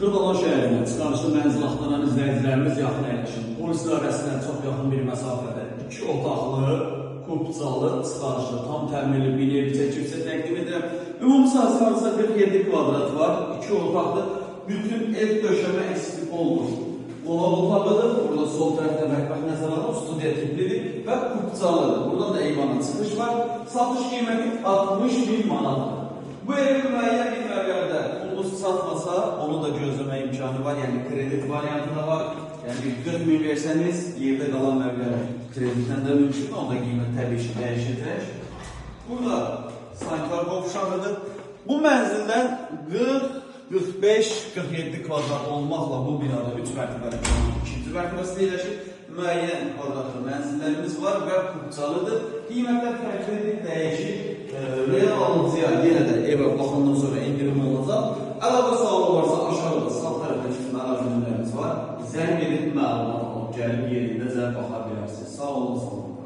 Xırdalan şəhərindən çıxarışlı mənzil axtaran izləyicilərimiz yaxın əyləşin. Polis idarəsindən çox yaxın bir məsafədə 2 otaqlı, kupcalı, çıxarışlı, tam təmirli bir ev çəkilsə təqdim edirəm. Ümumi sahəsi hardasa 47 kvadrat var, 2 otaqlı, bütün ev döşəmə eksik olmuş. Dolab otağıdır, burada sol tərəfdə mətbəx nəzərəli, studiya tiplidir və kupcalıdır. Buradan da eyvana çıxış var. Satış qiyməti 60.000 manatdır. Bu evin müəyyən bir məbləğdə pulunuz çatmasa, onu da gözləmə imkanı var. Yəni kredit variantı da var. Yəni 40.000 versəniz, yerdə qalan məbləğ kreditdən də mümkündür. Onda qiymət təbii ki, dəyişəcək. Burada sanitar qovşağıdır. Bu mənzildən 45-47 kvadrat olmaqla bu binada 3 mərtəbəli, 2-ci mərtəbəsi yerləşir. Müəyyən kvadratlı mənzillərimiz var və kupcalıdır. Qiymətlər fərqlidir, dəyişir. Real alıcıya yenə də evə baxandan sonra indirim olacaq. Əlavə sualı varsa aşağıda sağ tərəfdə çıxan əlavə nömrəmiz var. Zəng edib məlumat alıb gəlib yerində zəng baxa bilərsiniz. Sağ olun, sağ olun.